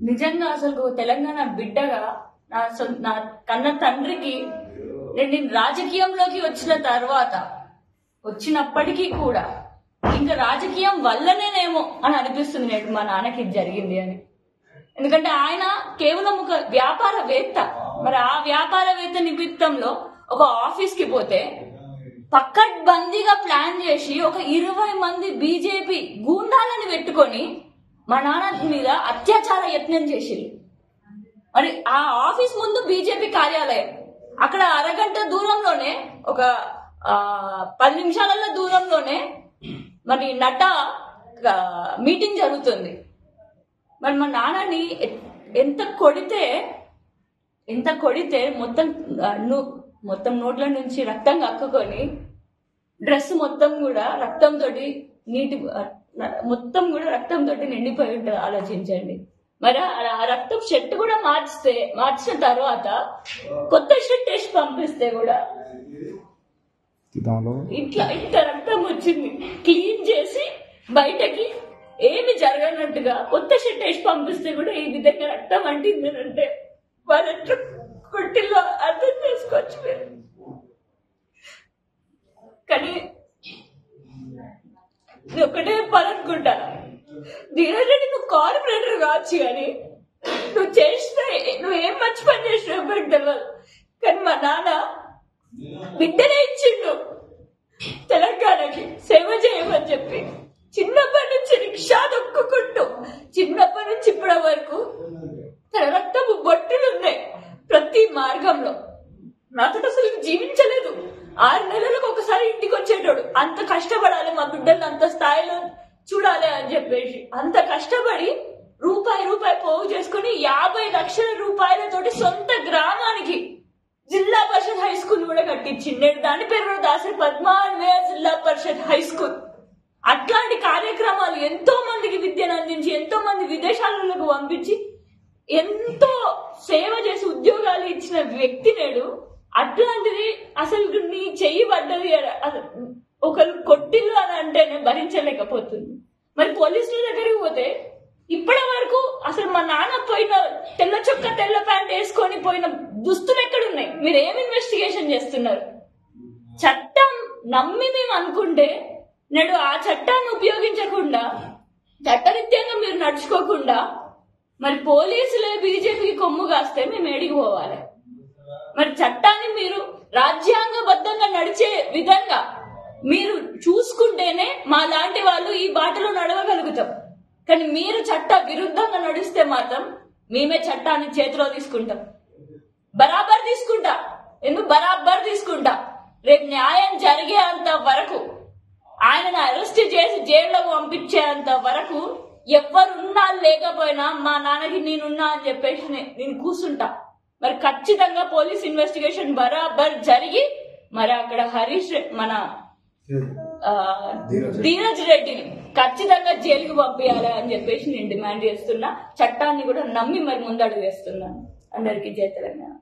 నిజంగా అసలు తెలంగాణ బిడ్డగా నా కన్న తండ్రికి నేను రాజకీయంలోకి వచ్చినప్పటికీ కూడా ఇంకా రాజకీయం వల్లనేనేమో అని అనిపిస్తుంది నేడు మా నాన్నకి జరిగింది అని. ఎందుకంటే ఆయన కేవలం ఒక వ్యాపారవేత్త. మరి ఆ వ్యాపారవేత్త నిమిత్తంలో ఒక ఆఫీస్ కి పోతే పక్కడ్బందీగా ప్లాన్ చేసి ఒక 20 మంది బీజేపీ గూండాలని పెట్టుకొని మా నాన్న మీద అత్యాచార యత్నం చేసిళ్ళు. మరి ఆ ఆఫీస్ ముందు బీజేపీ కార్యాలయం, అక్కడ అరగంట దూరంలోనే ఒక 10 నిమిషాల దూరంలోనే మరి నడ్డా మీటింగ్ జరుగుతుంది. మరి మా నాన్నని ఎంత కొడితే మొత్తం నోట్ల నుంచి రక్తం కక్కుకొని డ్రెస్ మొత్తం కూడా రక్తంతో నిండిపోయి ఉంటుంది. ఆలోచించండి. మరి ఆ రక్తం షర్ట్ కూడా మార్చిన తర్వాత కొత్త షర్ట్ వేసి పంపిస్తే కూడా ఇంత రక్తం వచ్చింది. క్లీన్ చేసి బయటకి ఏమి జరగనట్టుగా కొత్త షర్ట్ వేసి పంపిస్తే కూడా ఈ విధంగా రక్తం అంటిందనంటే వాళ్ళు ఎట్లా కొట్టిల్లో అర్థం చేసుకోవచ్చు మీరు. కానీ నేను ఒకటే చెప్పాలనుకుంటా, ధీరజ్ రెడ్డి నువ్వు కార్పొరేటర్ కావచ్చు, కానీ నువ్వేం మంచి పని చేసినావు నాకు తెలియదు. కానీ మా నాన్న బిడ్డనే ఇచ్చిండు తెలంగాణకి సేవ చేయమని చెప్పి. చిన్నప్పటి నుంచి రిక్షా దొక్కుకుంటూ చిన్నప్పటి నుంచి ఇప్పటి వరకు తన రక్తపు బొట్టులున్నాయి ప్రతి మార్గంలో. నాతో అసలు జీవించలేదు. 6 నెలలకు ఒకసారి ఇంటికి వచ్చేటోడు. అంత కష్టపడాలి మా బిడ్డలు అంత స్థాయిలో చూడాలి అని చెప్పేసి అంత కష్టపడి రూపాయి పోగు చేసుకుని 50 లక్షల రూపాయలతోటి సొంత గ్రామానికి జిల్లా పరిషత్ హై స్కూల్ కూడా కట్టించింది. నేను దాని పేరు కూడా దాసరి పద్మాన్వయ జిల్లా పరిషత్ హై స్కూల్. అట్లాంటి కార్యక్రమాలు ఎంతో మందికి విద్యను అందించి ఎంతో మంది విదేశాలకు పంపించి ఎంతో సేవ చేసి ఉద్యోగాలు ఇచ్చిన వ్యక్తి నేడు. అట్లాంటిది అసలు నీ చెయ్యి పడ్డది ఒకరు కొట్టిల్లు అని అంటేనే భరించలేకపోతుంది. మరి పోలీసుల దగ్గరికి పోతే ఇప్పటి వరకు అసలు మా నాన్న పోయిన తెల్ల చొక్క తెల్ల ప్యాంట్ వేసుకొని పోయిన దుస్తులు ఎక్కడున్నాయి? మీరు ఏం ఇన్వెస్టిగేషన్ చేస్తున్నారు? చట్టం నమ్మి మేము అనుకుంటే నేడు ఆ చట్టాన్ని ఉపయోగించకుండా చట్టరీత్యంగా మీరు నడుచుకోకుండా మరి పోలీసులే బీజేపీకి కొమ్ము కాస్తే మేము ఏడికి పోవాలి? మరి చట్టాన్ని మీరు రాజ్యాంగబద్ధంగా నడిచే విధంగా మీరు చూసుకుంటేనే మా లాంటి వాళ్ళు ఈ బాటలో నడవగలుగుతాం. కానీ మీరు చట్ట విరుద్ధంగా నడిస్తే మాత్రం మేమే చట్టాన్ని చేతిలో తీసుకుంటాం. బరాబర్ తీసుకుంటా. రేపు న్యాయం జరిగేంత వరకు, ఆయనను అరెస్ట్ చేసి జైల్లోకి పంపించేంత వరకు ఎవరున్నా లేకపోయినా మా నాన్నకి నేనున్నా అని చెప్పేసి నేను కూర్చుంటా. మరి ఖచ్చితంగా పోలీస్ ఇన్వెస్టిగేషన్ బరాబర్ జరిగి మరి అక్కడ మన ధీరజ్ రెడ్డిని ఖచ్చితంగా జైలుకి పంపించాలి అని చెప్పేసి నేను డిమాండ్ చేస్తున్నా. చట్టాన్ని కూడా నమ్మి మరి ముందడుగు వేస్తున్నాను. అందరికీ జై తెలంగాణ.